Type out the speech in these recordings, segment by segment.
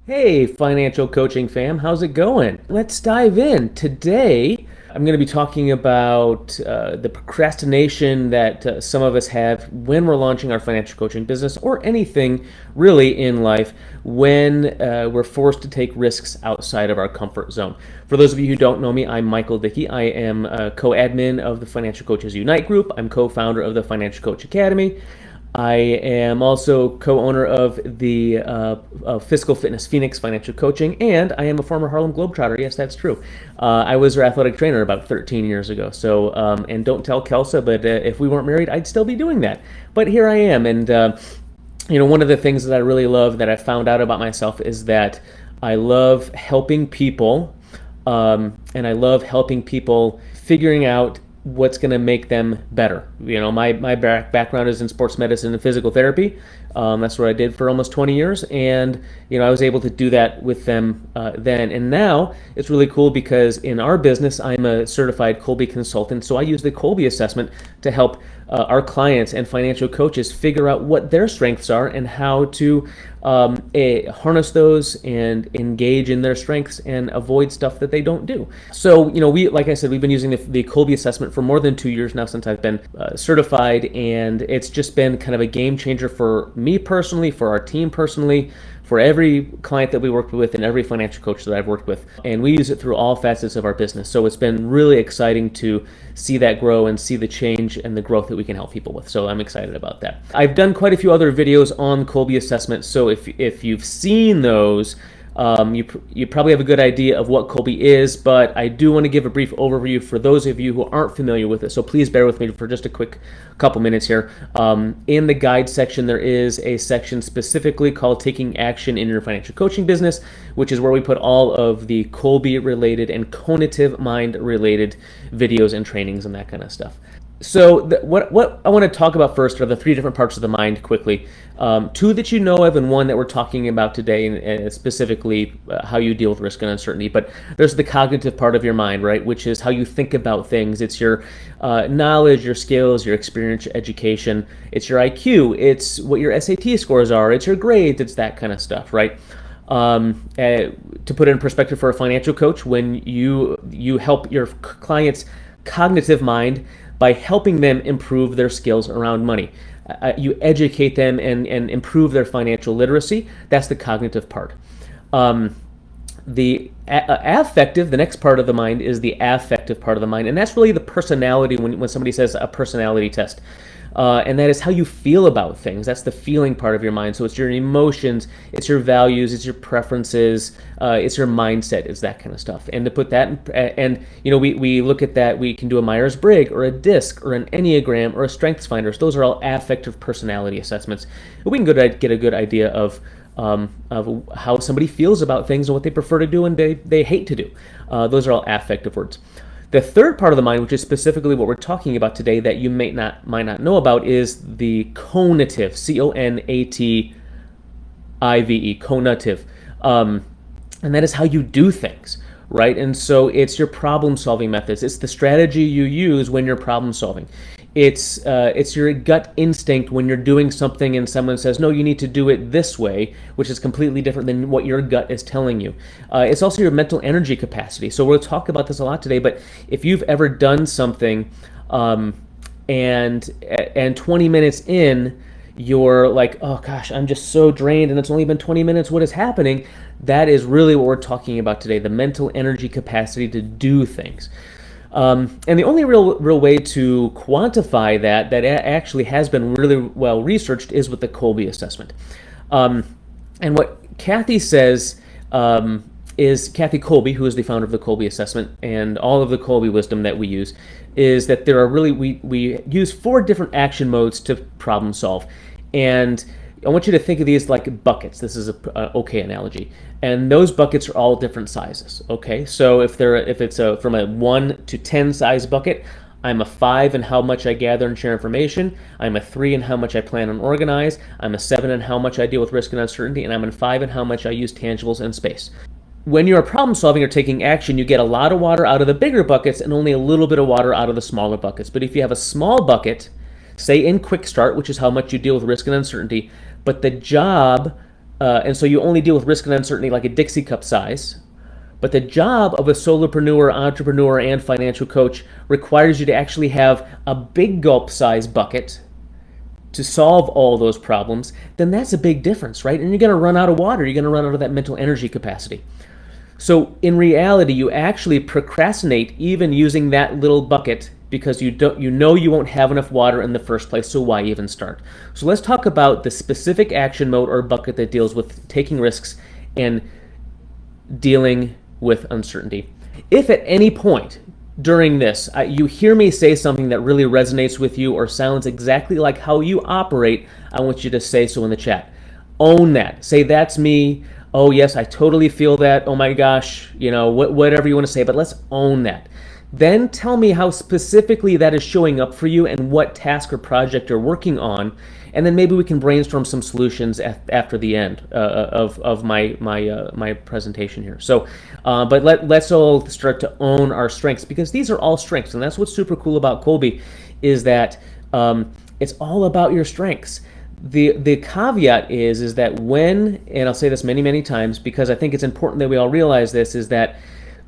Hey, financial coaching fam, how's it going? Let's dive in. Today, I'm going to be talking about the procrastination that some of us have when we're launching our financial coaching business or anything really in life when we're forced to take risks outside of our comfort zone. For those of you who don't know me, I'm Michael Dickey. I am co-admin of the Financial Coaches Unite group. I'm co-founder of the Financial Coach Academy. I am also co-owner of the Physical Fitness Phoenix Financial Coaching, and I am a former Harlem Globetrotter. Yes, that's true. I was her athletic trainer about 13 years ago. So, and don't tell Kelsa, but if we weren't married, I'd still be doing that. But here I am, and one of the things that I really love that I found out about myself is that I love helping people, and I love helping people figuring out what's going to make them better. My background is in sports medicine and physical therapy. That's what I did for almost 20 years. And, I was able to do that with them then. And now it's really cool because in our business, I'm a certified Kolbe consultant. So I use the Kolbe assessment to help our clients and financial coaches figure out what their strengths are and how to harness those and engage in their strengths and avoid stuff that they don't do. So, like I said, we've been using the Kolbe assessment for more than 2 years now since I've been certified, and it's just been kind of a game changer for me personally, for our team personally, for every client that we worked with and every financial coach that I've worked with. And we use it through all facets of our business. So it's been really exciting to see that grow and see the change and the growth that we can help people with. So I'm excited about that. I've done quite a few other videos on Kolbe assessment. So if you've seen those, you probably have a good idea of what Kolbe is, but I do want to give a brief overview for those of you who aren't familiar with it. So please bear with me for just a quick couple minutes here. In the guide section, there is a section specifically called Taking Action in Your Financial Coaching Business, which is where we put all of the Kolbe related and cognitive mind related videos and trainings and that kind of stuff. So what I want to talk about first are the three different parts of the mind quickly. Two that you know of and one that we're talking about today, and specifically how you deal with risk and uncertainty. But there's the cognitive part of your mind, right, which is how you think about things. It's your knowledge, your skills, your experience, your education. It's your IQ. It's what your SAT scores are. It's your grades. It's that kind of stuff, right? To put it in perspective for a financial coach, when you help your client's cognitive mind by helping them improve their skills around money. You educate them and improve their financial literacy. That's the cognitive part. The affective, the next part of the mind, is the affective part of the mind. And that's really the personality when somebody says a personality test. And that is how you feel about things. That's the feeling part of your mind. So it's your emotions, it's your values, it's your preferences, it's your mindset, it's that kind of stuff. And to put that, we look at that, we can do a Myers-Briggs or a DISC or an Enneagram or a Strengths Finder. Those are all affective personality assessments. We can get a good idea of how somebody feels about things and what they prefer to do and they hate to do. Those are all affective words. The third part of the mind, which is specifically what we're talking about today that you might not know about, is the conative, C-O-N-A-T-I-V-E, conative. And that is how you do things, right? And so it's your problem-solving methods. It's the strategy you use when you're problem-solving. It's your gut instinct when you're doing something and someone says, no, you need to do it this way, which is completely different than what your gut is telling you. It's also your mental energy capacity. So we'll talk about this a lot today, but if you've ever done something and 20 minutes in, you're like, oh gosh, I'm just so drained and it's only been 20 minutes, what is happening? That is really what we're talking about today, the mental energy capacity to do things. And the only real way to quantify that actually has been really well researched is with the Kolbe assessment. And what Kathy says is, Kathy Kolbe, who is the founder of the Kolbe assessment and all of the Kolbe wisdom that we use, is that there are really, we use 4 different action modes to problem solve. And I want you to think of these like buckets. This is a okay analogy. And those buckets are all different sizes, okay? So if it's from a 1 to 10 size bucket, I'm a 5 in how much I gather and share information. I'm a 3 in how much I plan and organize. I'm a 7 in how much I deal with risk and uncertainty. And I'm a 5 in how much I use tangibles and space. When you're problem solving or taking action, you get a lot of water out of the bigger buckets and only a little bit of water out of the smaller buckets. But if you have a small bucket, say in quick start, which is how much you deal with risk and uncertainty, but the job And so you only deal with risk and uncertainty like a Dixie cup size. But the job of a solopreneur, entrepreneur, and financial coach requires you to actually have a big gulp size bucket to solve all those problems. Then that's a big difference, right? And you're going to run out of water. You're going to run out of that mental energy capacity. So in reality, you actually procrastinate even using that little bucket because you know you won't have enough water in the first place, so why even start? So let's talk about the specific action mode or bucket that deals with taking risks and dealing with uncertainty. If at any point during this you hear me say something that really resonates with you or sounds exactly like how you operate, I want you to say so in the chat. Own that. Say, that's me. Oh yes, I totally feel that. Oh my gosh, whatever you want to say, but let's own that. Then tell me how specifically that is showing up for you and what task or project you're working on, and then maybe we can brainstorm some solutions after the end of my presentation here. So, but let's all start to own our strengths, because these are all strengths, and that's what's super cool about Kolbe, is that it's all about your strengths. The caveat is that when, and I'll say this many times because I think it's important that we all realize this, is that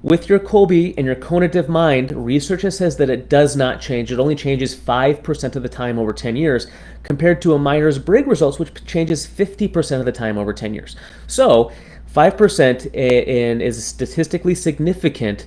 with your Kolbe and your cognitive mind, research says that it does not change. It only changes 5% of the time over 10 years, compared to a Myers-Briggs results, which changes 50% of the time over 10 years. So 5% is a statistically significant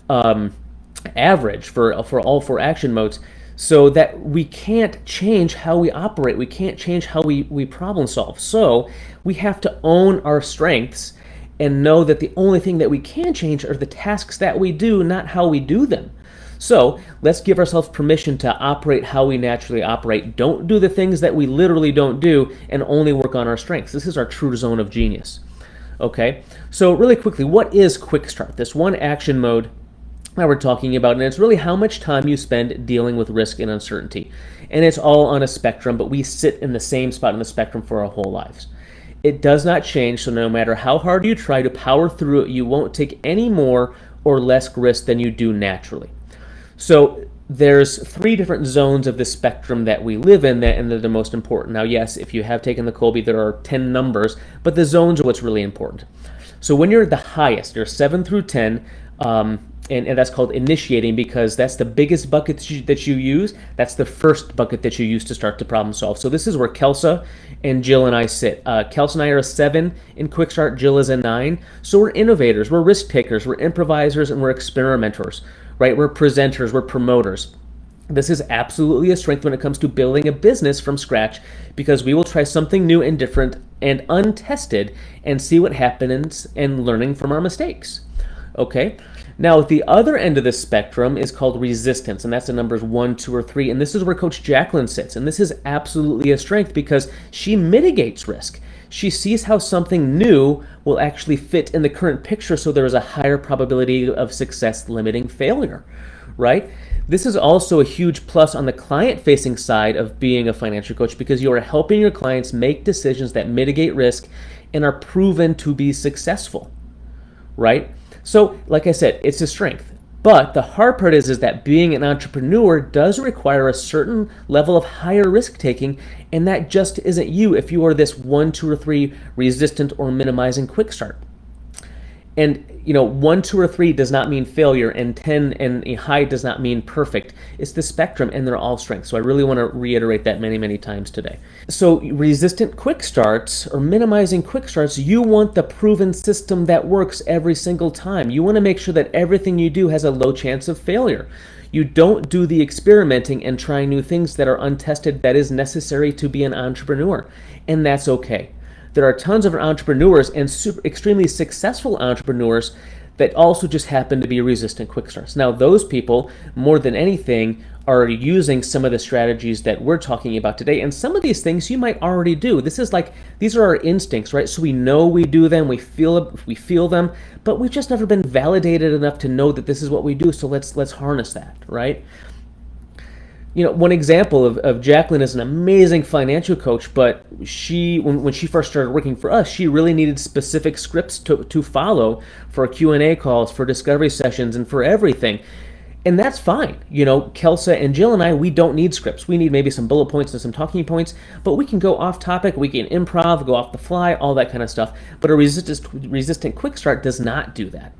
average for all four action modes, so that we can't change how we operate. We can't change how we problem solve. So we have to own our strengths and know that the only thing that we can change are the tasks that we do, not how we do them. So let's give ourselves permission to operate how we naturally operate. Don't do the things that we literally don't do, and only work on our strengths. This is our true zone of genius. Okay, so really quickly, what is Quick Start? This one action mode that we're talking about, and it's really how much time you spend dealing with risk and uncertainty. And it's all on a spectrum, but we sit in the same spot in the spectrum for our whole lives. It does not change, so no matter how hard you try to power through it, you won't take any more or less risk than you do naturally. So there's 3 different zones of the spectrum that we live in, and they're the most important. Now, yes, if you have taken the Kolbe, there are 10 numbers, but the zones are what's really important. So when you're at the highest, you're 7 through 10, and that's called initiating, because that's the biggest bucket that you use. That's the first bucket that you use to start to problem solve. So this is where Kelsa and Jill and I sit. Kelsa and I are a 7 in Quick Start. Jill is a 9. So we're innovators, we're risk takers, we're improvisers, and we're experimenters, right? We're presenters, we're promoters. This is absolutely a strength when it comes to building a business from scratch, because we will try something new and different and untested and see what happens, and learning from our mistakes. Okay? Now, at the other end of the spectrum is called resistance, and that's the numbers 1, 2, or 3, and this is where Coach Jacqueline sits, and this is absolutely a strength because she mitigates risk. She sees how something new will actually fit in the current picture, so there is a higher probability of success limiting failure, right? This is also a huge plus on the client-facing side of being a financial coach, because you are helping your clients make decisions that mitigate risk and are proven to be successful, right? So, like I said, it's a strength. But the hard part is that being an entrepreneur does require a certain level of higher risk taking, and that just isn't you if you are this 1, 2, or 3 resistant or minimizing Quick Start. And 1, 2, or 3 does not mean failure, and 10 and a high does not mean perfect. It's the spectrum, and they're all strengths. So I really want to reiterate that many times today. So resistant Quick Starts, or minimizing Quick Starts, you want the proven system that works every single time. You want to make sure that everything you do has a low chance of failure. You don't do the experimenting and trying new things that are untested that is necessary to be an entrepreneur, and that's okay. There are tons of entrepreneurs and extremely successful entrepreneurs that also just happen to be resistant Quick Starts. Now, those people, more than anything, are using some of the strategies that we're talking about today, and some of these things you might already do. These are our instincts, right? So we know we do them, we feel them, but we've just never been validated enough to know that this is what we do. So let's harness that, right? One example of Jacqueline is an amazing financial coach, but when she first started working for us, she really needed specific scripts to follow for Q&A calls, for discovery sessions, and for everything. And that's fine. Kelsa and Jill and I, we don't need scripts. We need maybe some bullet points and some talking points, but we can go off topic, we can improv, go off the fly, all that kind of stuff. But a resistant quick start does not do that.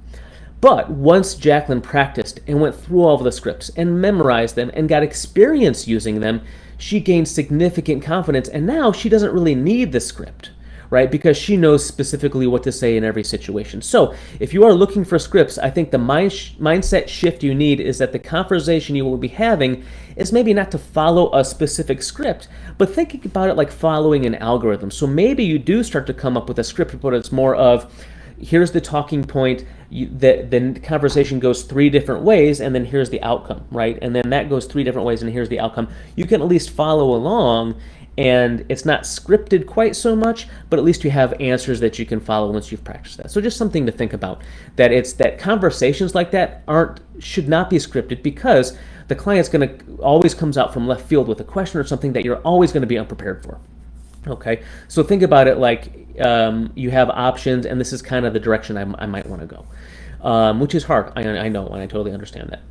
But once Jacqueline practiced and went through all of the scripts and memorized them and got experience using them, she gained significant confidence, and now she doesn't really need the script, right? Because she knows specifically what to say in every situation. So if you are looking for scripts, I think the mindset shift you need is that the conversation you will be having is maybe not to follow a specific script, but thinking about it like following an algorithm. So maybe you do start to come up with a script, but it's more of, here's the talking point, the conversation goes 3 different ways, and then here's the outcome, right? And then that goes 3 different ways, and here's the outcome. You can at least follow along, and it's not scripted quite so much, but at least you have answers that you can follow once you've practiced that. So just something to think about, that it's that conversations like that should not be scripted, because the client's going to always comes out from left field with a question or something that you're always going to be unprepared for. Okay, so think about it like you have options, and this is kind of the direction I might want to go, which is hard. I know, and I totally understand that.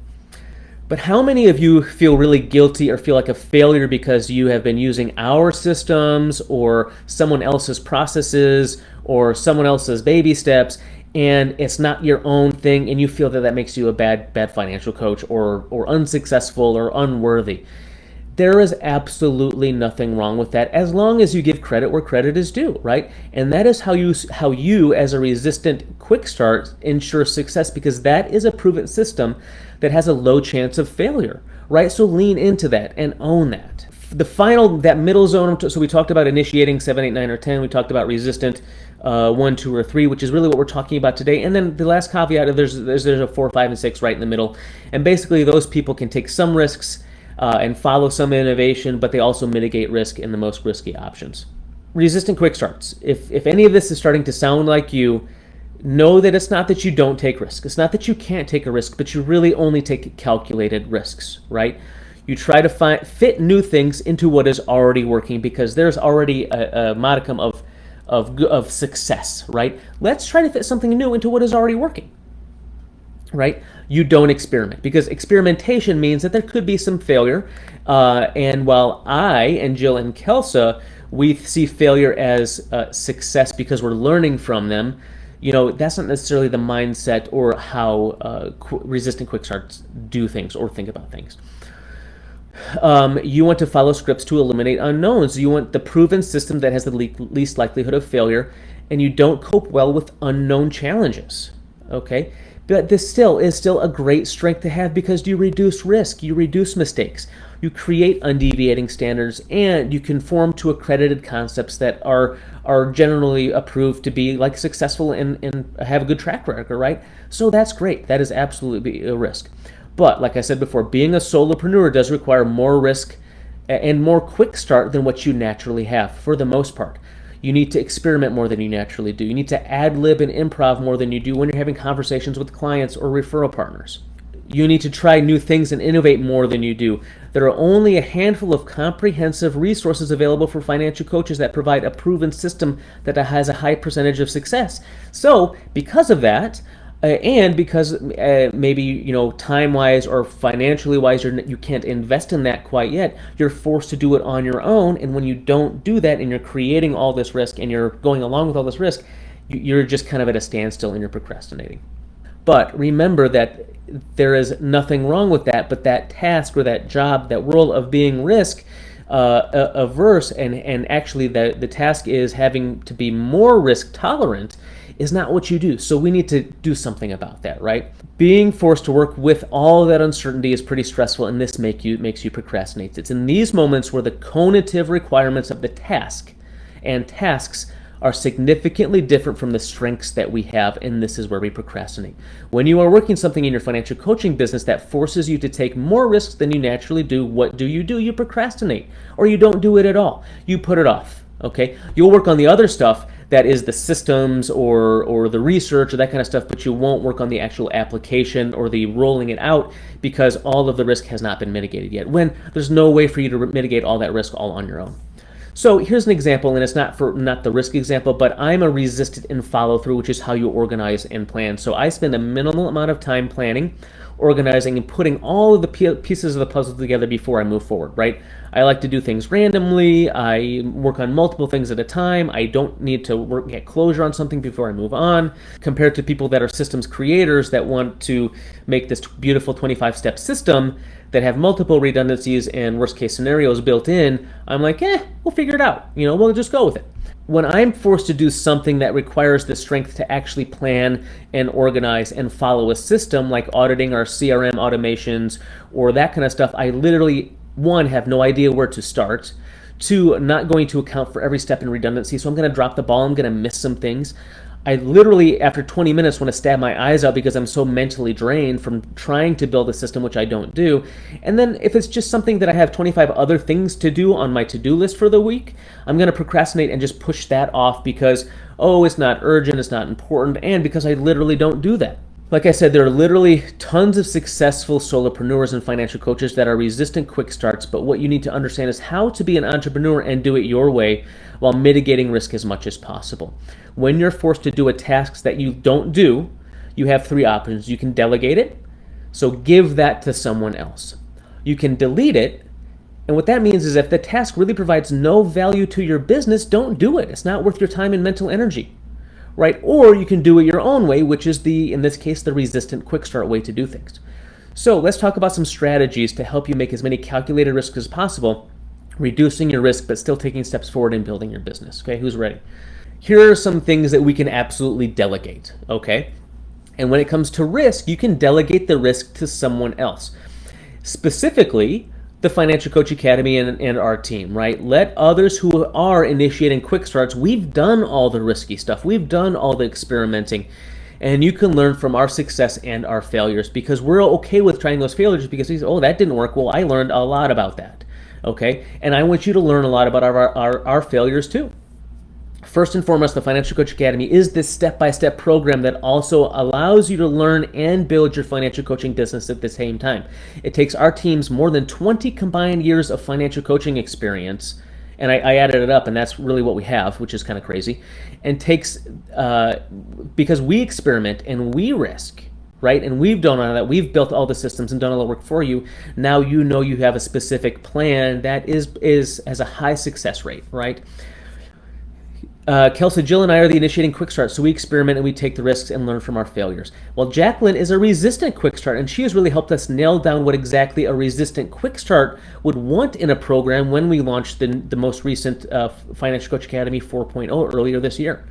But how many of you feel really guilty or feel like a failure because you have been using our systems or someone else's processes or someone else's baby steps, and it's not your own thing, and you feel that makes you a bad financial coach or unsuccessful or unworthy? There is absolutely nothing wrong with that, as long as you give credit where credit is due, right? And that is how you as a resistant quick start ensure success, because that is a proven system that has a low chance of failure, right? So lean into that and own that. That middle zone, so we talked about initiating 7, 8, 9, or 10. We talked about resistant 1, 2, or 3, which is really what we're talking about today. And then the last caveat, there's a 4, 5, and 6 right in the middle. And basically those people can take some risks and follow some innovation, but they also mitigate risk in the most risky options. Resistant quick starts. If any of this is starting to sound like you, know that it's not that you don't take risks. It's not that you can't take a risk, but you really only take calculated risks, right? You try to fit new things into what is already working, because there's already a modicum of success, right? Let's try to fit something new into what is already working, right? You don't experiment, because experimentation means that there could be some failure. And while I and Jill and Kelsa, we see failure as success because we're learning from them, that's not necessarily the mindset or how resistant quick starts do things or think about things. You want to follow scripts to eliminate unknowns. You want the proven system that has the least likelihood of failure, and you don't cope well with unknown challenges, okay? But this is still a great strength to have, because you reduce risk, you reduce mistakes, you create undeviating standards, and you conform to accredited concepts that are generally approved to be like successful and have a good track record, right? So that's great. That is absolutely a risk. But like I said before, being a solopreneur does require more risk and more quick start than what you naturally have for the most part. You need to experiment more than you naturally do. You need to ad-lib and improv more than you do when you're having conversations with clients or referral partners. You need to try new things and innovate more than you do. There are only a handful of comprehensive resources available for financial coaches that provide a proven system that has a high percentage of success. So because of that, and because maybe time-wise or financially-wise you can't invest in that quite yet, you're forced to do it on your own. And when you don't do that and you're creating all this risk and you're going along with all this risk, you're just kind of at a standstill and you're procrastinating. But remember that there is nothing wrong with that, but that task or that job, that role of being risk averse, and actually the task is having to be more risk tolerant, is not what you do. So we need to do something about that, right? Being forced to work with all that uncertainty is pretty stressful, and this makes you procrastinate. It's in these moments where the cognitive requirements of the task and tasks are significantly different from the strengths that we have, and this is where we procrastinate. When you are working something in your financial coaching business that forces you to take more risks than you naturally do, what do? You procrastinate, or you don't do it at all. You put it off, okay? You'll work on the other stuff that is the systems or the research or that kind of stuff, but you won't work on the actual application or the rolling it out, because all of the risk has not been mitigated yet, when there's no way for you to mitigate all that risk all on your own. So here's an example, and it's not the risk example, but I'm a resistant in follow through, which is how you organize and plan. So I spend a minimal amount of time planning organizing and putting all of the pieces of the puzzle together before I move forward, right? I like to do things randomly. I work on multiple things at a time. I don't need to get closure on something before I move on, compared to people that are systems creators that want to make this beautiful 25-step system that have multiple redundancies and worst case scenarios built in. I'm like, we'll figure it out. We'll just go with it. When I'm forced to do something that requires the strength to actually plan and organize and follow a system, like auditing our CRM automations or that kind of stuff, I literally, one, have no idea where to start. Two, not going to account for every step in redundancy, so I'm going to drop the ball. I'm going to miss some things. I literally, after 20 minutes, want to stab my eyes out because I'm so mentally drained from trying to build a system, which I don't do. And then if it's just something that I have 25 other things to do on my to-do list for the week, I'm going to procrastinate and just push that off because, it's not urgent, it's not important, and because I literally don't do that. Like I said, there are literally tons of successful solopreneurs and financial coaches that are resistant quick starts, but what you need to understand is how to be an entrepreneur and do it your way while mitigating risk as much as possible. When you're forced to do a task that you don't do, you have three options. You can delegate it, so give that to someone else. You can delete it, and what that means is if the task really provides no value to your business, don't do it. It's not worth your time and mental energy. Right? Or you can do it your own way, which is in this case, the resistant quick start way to do things. So let's talk about some strategies to help you make as many calculated risks as possible, reducing your risk, but still taking steps forward in building your business. Okay, who's ready? Here are some things that we can absolutely delegate. Okay. And when it comes to risk, you can delegate the risk to someone else. Specifically, the Financial Coach Academy and our team, right? Let others who are initiating quick starts, we've done all the risky stuff. We've done all the experimenting, and you can learn from our success and our failures because we're okay with trying those failures because we say, that didn't work. Well, I learned a lot about that, okay? And I want you to learn a lot about our failures too. First and foremost, the Financial Coach Academy is this step-by-step program that also allows you to learn and build your financial coaching business at the same time. It takes our team's more than 20 combined years of financial coaching experience, and I added it up, and that's really what we have, which is kind of crazy, and takes, because we experiment and we risk, right? And we've done all that. We've built all the systems and done all the work for you. Now you know you have a specific plan that has a high success rate, right? Kelsey, Jill, and I are the initiating quick start, so we experiment and we take the risks and learn from our failures. Well, Jacqueline is a resistant quick start, and she has really helped us nail down what exactly a resistant quick start would want in a program when we launched the most recent Financial Coach Academy 4.0 earlier this year.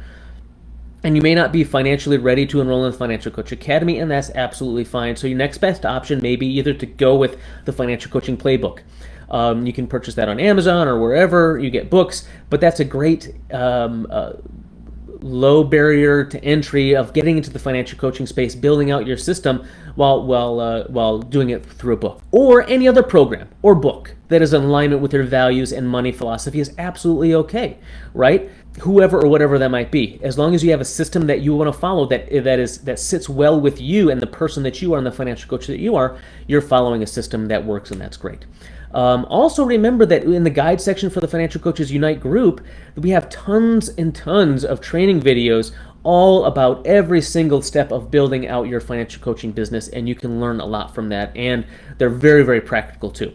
And you may not be financially ready to enroll in the Financial Coach Academy, and that's absolutely fine. So your next best option may be either to go with the Financial Coaching Playbook. You can purchase that on Amazon or wherever you get books, but that's a great low barrier to entry of getting into the financial coaching space, building out your system while doing it through a book. Or any other program or book that is in alignment with your values and money philosophy is absolutely okay, right? Whoever or whatever that might be, as long as you have a system that you want to follow that sits well with you and the person that you are and the financial coach that you are, you're following a system that works, and that's great. Also remember that in the guide section for the Financial Coaches Unite group, we have tons and tons of training videos all about every single step of building out your financial coaching business, and you can learn a lot from that, and they're very, very practical too.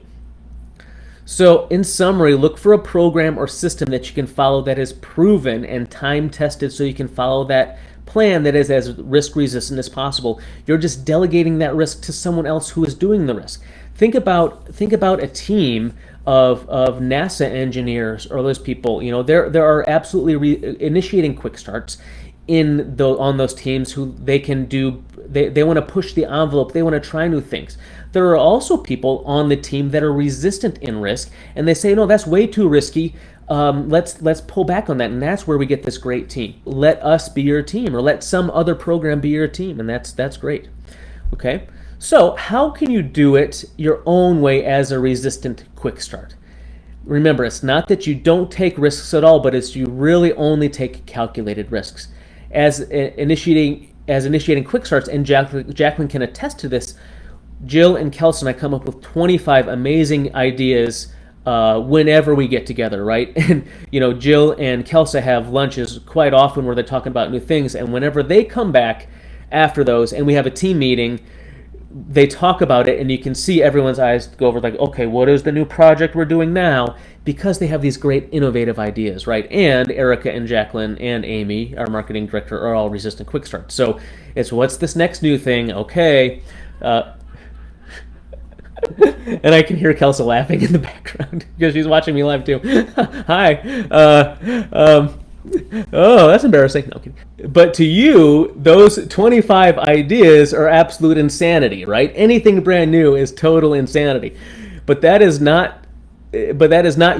So in summary, look for a program or system that you can follow that is proven and time-tested so you can follow that plan that is as risk-resistant as possible. You're just delegating that risk to someone else who is doing the risk. Think about a team of NASA engineers or those people. There are absolutely initiating quick starts on those teams who they can do. They want to push the envelope. They want to try new things. There are also people on the team that are resistant in risk, and they say, no, that's way too risky. Let's pull back on that, and that's where we get this great team. Let us be your team, or let some other program be your team, and that's great. Okay. So how can you do it your own way as a resistant quick start? Remember, it's not that you don't take risks at all, but it's you really only take calculated risks. As initiating quick starts, and Jacqueline can attest to this, Jill and Kelsey and I come up with 25 amazing ideas whenever we get together, right? And Jill and Kelsey have lunches quite often where they're talking about new things, and whenever they come back after those and we have a team meeting, they talk about it, and you can see everyone's eyes go over like, okay, what is the new project we're doing now? Because they have these great innovative ideas, right? And Erica and Jacqueline and Amy, our marketing director, are all resistant quick start. So it's what's this next new thing? Okay. And I can hear Kelsa laughing in the background because she's watching me live too. Hi. Oh, that's embarrassing. Okay. But to you, those 25 ideas are absolute insanity, right? Anything brand new is total insanity. But that is not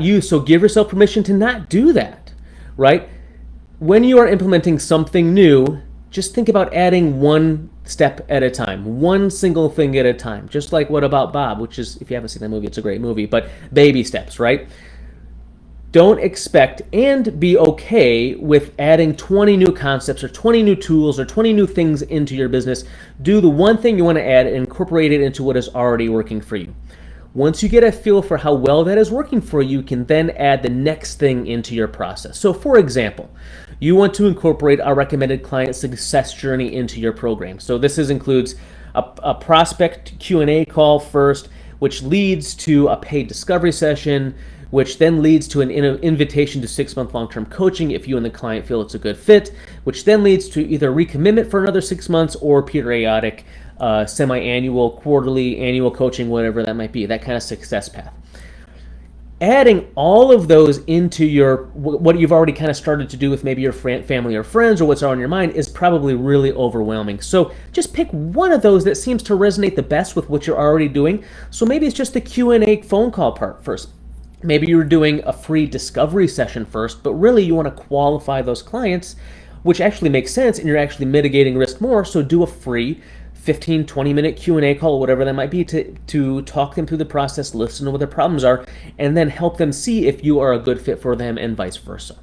you, so give yourself permission to not do that, right? When you are implementing something new, just think about adding one step at a time, one single thing at a time. Just like What About Bob, which is, if you haven't seen that movie, it's a great movie, but baby steps, right? Don't expect and be okay with adding 20 new concepts or 20 new tools or 20 new things into your business. Do the one thing you want to add and incorporate it into what is already working for you. Once you get a feel for how well that is working for you, you can then add the next thing into your process. So for example, you want to incorporate a recommended client success journey into your program. So this includes a prospect Q&A call first, which leads to a paid discovery session, which then leads to an invitation to 6-month long-term coaching if you and the client feel it's a good fit, which then leads to either recommitment for another 6 months or periodic, semi-annual, quarterly, annual coaching, whatever that might be, that kind of success path. Adding all of those into what you've already kind of started to do with maybe your family or friends or what's on your mind is probably really overwhelming. So just pick one of those that seems to resonate the best with what you're already doing. So maybe it's just the Q&A phone call part first. Maybe you're doing a free discovery session first, but really you want to qualify those clients, which actually makes sense, and you're actually mitigating risk more. So do a free 15, 20-minute Q&A call, whatever that might be, to talk them through the process, listen to what their problems are, and then help them see if you are a good fit for them and vice versa.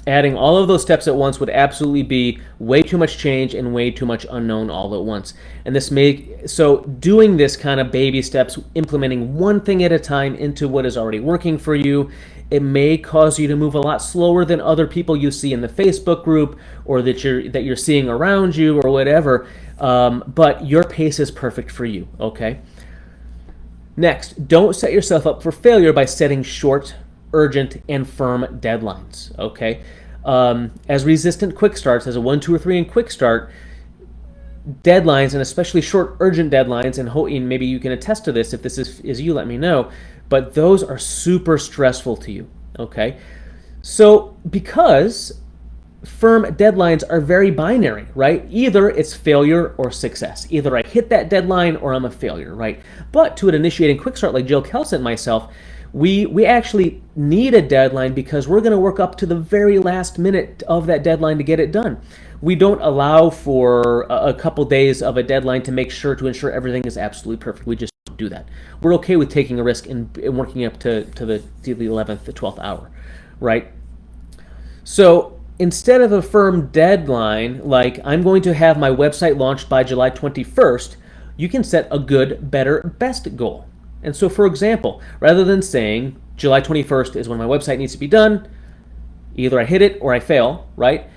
Adding all of those steps at once would absolutely be way too much change and way too much unknown all at once. And so doing this kind of baby steps, implementing one thing at a time into what is already working for you, it may cause you to move a lot slower than other people you see in the Facebook group or that you're seeing around you or whatever. But your pace is perfect for you, okay? Next, don't set yourself up for failure by setting short, urgent, and firm deadlines, okay? As resistant quick starts, as a 1, 2, or 3 in quick start, deadlines, and especially short, urgent deadlines, and maybe you can attest to this. If this is you, let me know. But those are super stressful to you, okay? So because firm deadlines are very binary, right? Either it's failure or success. Either I hit that deadline or I'm a failure, right? But to an initiating quick start like Jill Kelsa and myself, we actually need a deadline because we're going to work up to the very last minute of that deadline to get it done. We don't allow for a couple days of a deadline to ensure everything is absolutely perfect. We just don't do that. We're okay with taking a risk and working up to the 11th, the 12th hour, right? So instead of a firm deadline, like I'm going to have my website launched by July 21st, you can set a good, better, best goal. And so, for example, rather than saying July 21st is when my website needs to be done, either I hit it or I fail, right?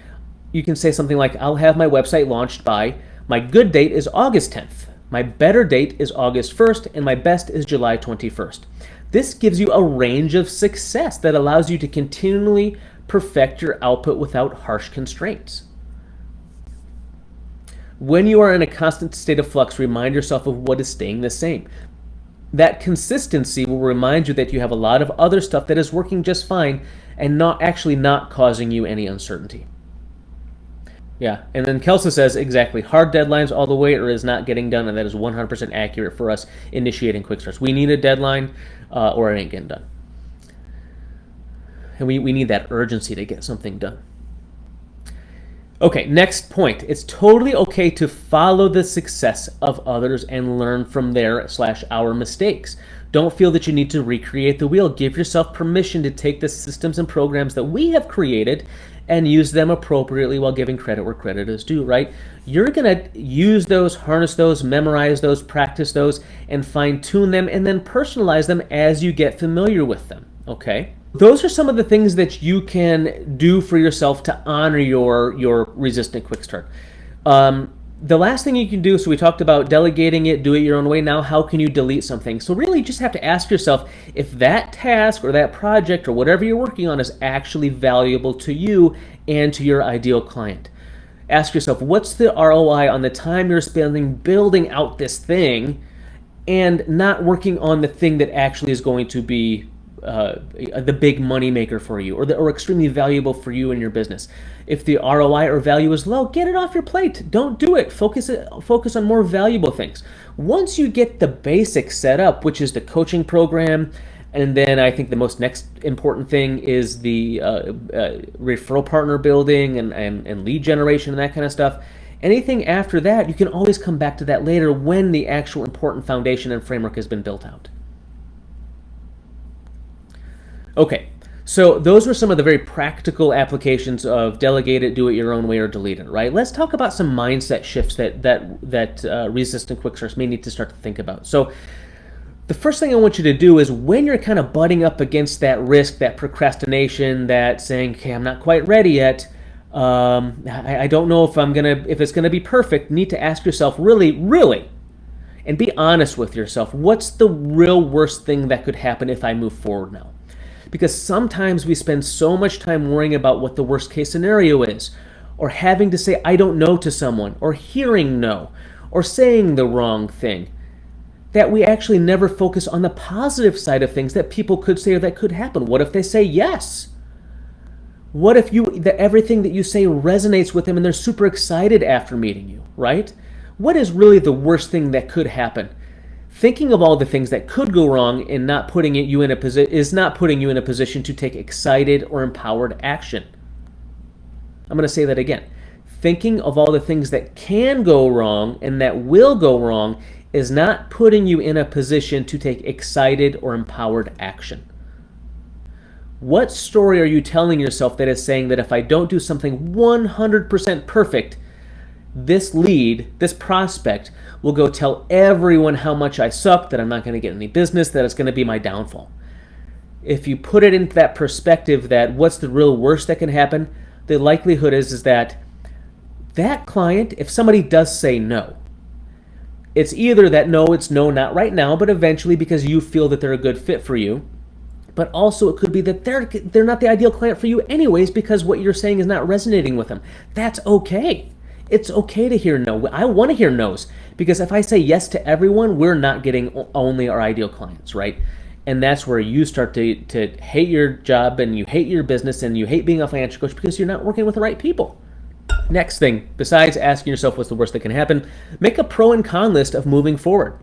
You can say something like, I'll have my website launched by, my good date is August 10th, my better date is August 1st, and my best is July 21st. This gives you a range of success that allows you to continually perfect your output without harsh constraints. When you are in a constant state of flux, remind yourself of what is staying the same. That consistency will remind you that you have a lot of other stuff that is working just fine and not causing you any uncertainty. Yeah, and then Kelsa says, exactly, hard deadlines all the way or is not getting done, and that is 100% accurate for us initiating quick starts. We need a deadline or it ain't getting done. And we need that urgency to get something done. Okay, next point. It's totally okay to follow the success of others and learn from their/our mistakes. Don't feel that you need to recreate the wheel. Give yourself permission to take the systems and programs that we have created and use them appropriately while giving credit where credit is due, right? You're going to use those, harness those, memorize those, practice those, and fine-tune them, and then personalize them as you get familiar with them, okay? Those are some of the things that you can do for yourself to honor your resistant quick start. The last thing you can do, so we talked about delegating it, do it your own way. Now, how can you delete something? So really, you just have to ask yourself if that task or that project or whatever you're working on is actually valuable to you and to your ideal client. Ask yourself, what's the ROI on the time you're spending building out this thing and not working on the thing that actually is going to be the big money maker for you, or extremely valuable for you and your business. If the ROI or value is low, get it off your plate. Don't do it. Focus on more valuable things. Once you get the basics set up, which is the coaching program, and then I think the next important thing is the referral partner building and lead generation and that kind of stuff. Anything after that, you can always come back to that later when the actual important foundation and framework has been built out. Okay, so those were some of the very practical applications of delegate it, do it your own way, or delete it, right? Let's talk about some mindset shifts that resistant quick starts may need to start to think about. So the first thing I want you to do is when you're kind of butting up against that risk, that procrastination, that saying, okay, I'm not quite ready yet, I don't know if it's gonna be perfect, you need to ask yourself really, and be honest with yourself, what's the real worst thing that could happen if I move forward now? Because sometimes we spend so much time worrying about what the worst case scenario is, or having to say I don't know to someone, or hearing no, or saying the wrong thing, that we actually never focus on the positive side of things that people could say or that could happen. What if they say yes? What if everything that you say resonates with them and they're super excited after meeting you, right? What is really the worst thing that could happen? Thinking of all the things that could go wrong and not putting you in a position to take excited or empowered action. I'm going to say that again. Thinking of all the things that can go wrong and that will go wrong is not putting you in a position to take excited or empowered action. What story are you telling yourself that is saying that if I don't do something 100% perfect, this lead, this prospect, will go tell everyone how much I suck, that I'm not going to get any business, that it's going to be my downfall? If you put it into that perspective that what's the real worst that can happen, the likelihood is that client, if somebody does say no, it's either that no, it's no, not right now, but eventually because you feel that they're a good fit for you. But also it could be that they're not the ideal client for you anyways because what you're saying is not resonating with them. That's okay. It's okay to hear no. I want to hear no's because if I say yes to everyone, we're not getting only our ideal clients, right? And that's where you start to hate your job and you hate your business and you hate being a financial coach because you're not working with the right people. Next thing, besides asking yourself what's the worst that can happen, make a pro and con list of moving forward.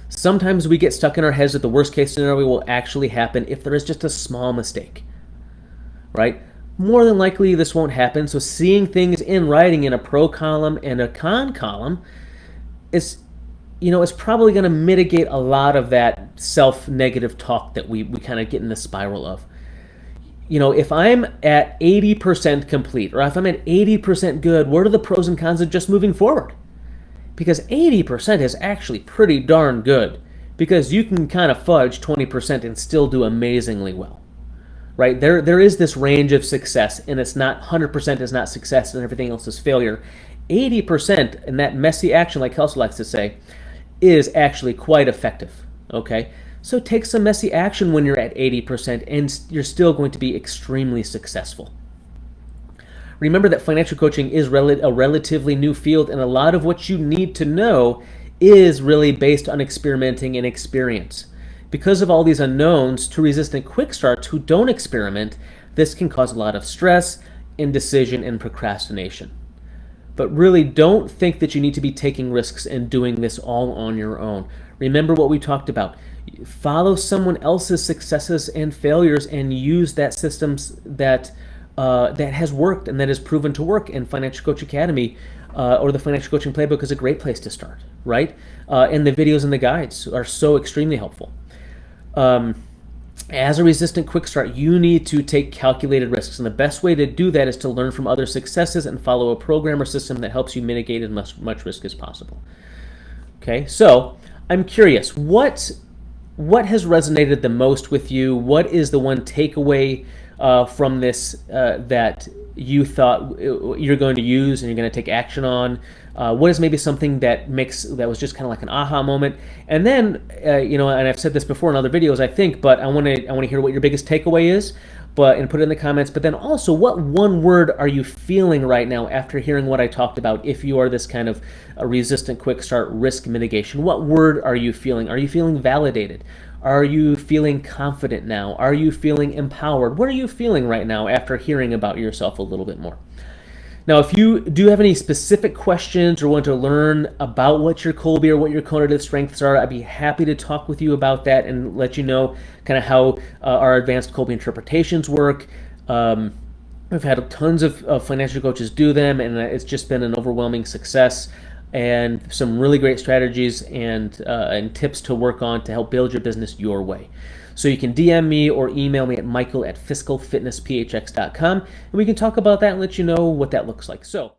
Sometimes we get stuck in our heads that the worst case scenario will actually happen if there is just a small mistake, right? More than likely this won't happen, so seeing things in writing in a pro column and a con column is probably going to mitigate a lot of that self-negative talk that we kind of get in the spiral of. If I'm at 80% complete or if I'm at 80% good, what are the pros and cons of just moving forward? Because 80% is actually pretty darn good because you can kind of fudge 20% and still do amazingly well, right? There is this range of success and it's not 100% is not success and everything else is failure. 80% in that messy action, like Kelsey likes to say, is actually quite effective, okay? So take some messy action when you're at 80% and you're still going to be extremely successful. Remember that financial coaching is a relatively new field, and a lot of what you need to know is really based on experimenting and experience. Because of all these unknowns, to resistant quick starts who don't experiment, this can cause a lot of stress, indecision, and procrastination. But really don't think that you need to be taking risks and doing this all on your own. Remember what we talked about. Follow someone else's successes and failures and use that systems that has worked and that is proven to work. And Financial Coach Academy or the Financial Coaching Playbook is a great place to start, right? And the videos and the guides are so extremely helpful. As a resistant quick start, you need to take calculated risks. And the best way to do that is to learn from other successes and follow a program or system that helps you mitigate as much risk as possible. Okay, so I'm curious, what has resonated the most with you? What is the one takeaway from this that you thought you're going to use and you're going to take action on? What is maybe something that was just kind of like an aha moment? And then, and I've said this before in other videos, I think, but I want to hear what your biggest takeaway is, and put it in the comments. But then also, what one word are you feeling right now after hearing what I talked about? If you are this kind of resistant quick start risk mitigation, what word are you feeling? Are you feeling validated? Are you feeling confident now? Are you feeling empowered? What are you feeling right now after hearing about yourself a little bit more? Now, if you do have any specific questions or want to learn about what your Kolbe or what your cognitive strengths are, I'd be happy to talk with you about that and let you know kind of how our advanced Kolbe interpretations work. We've had tons of financial coaches do them, and it's just been an overwhelming success, and some really great strategies and tips to work on to help build your business your way. So you can DM me or email me at michael@fiscalfitnessphx.com, and we can talk about that and let you know what that looks like. So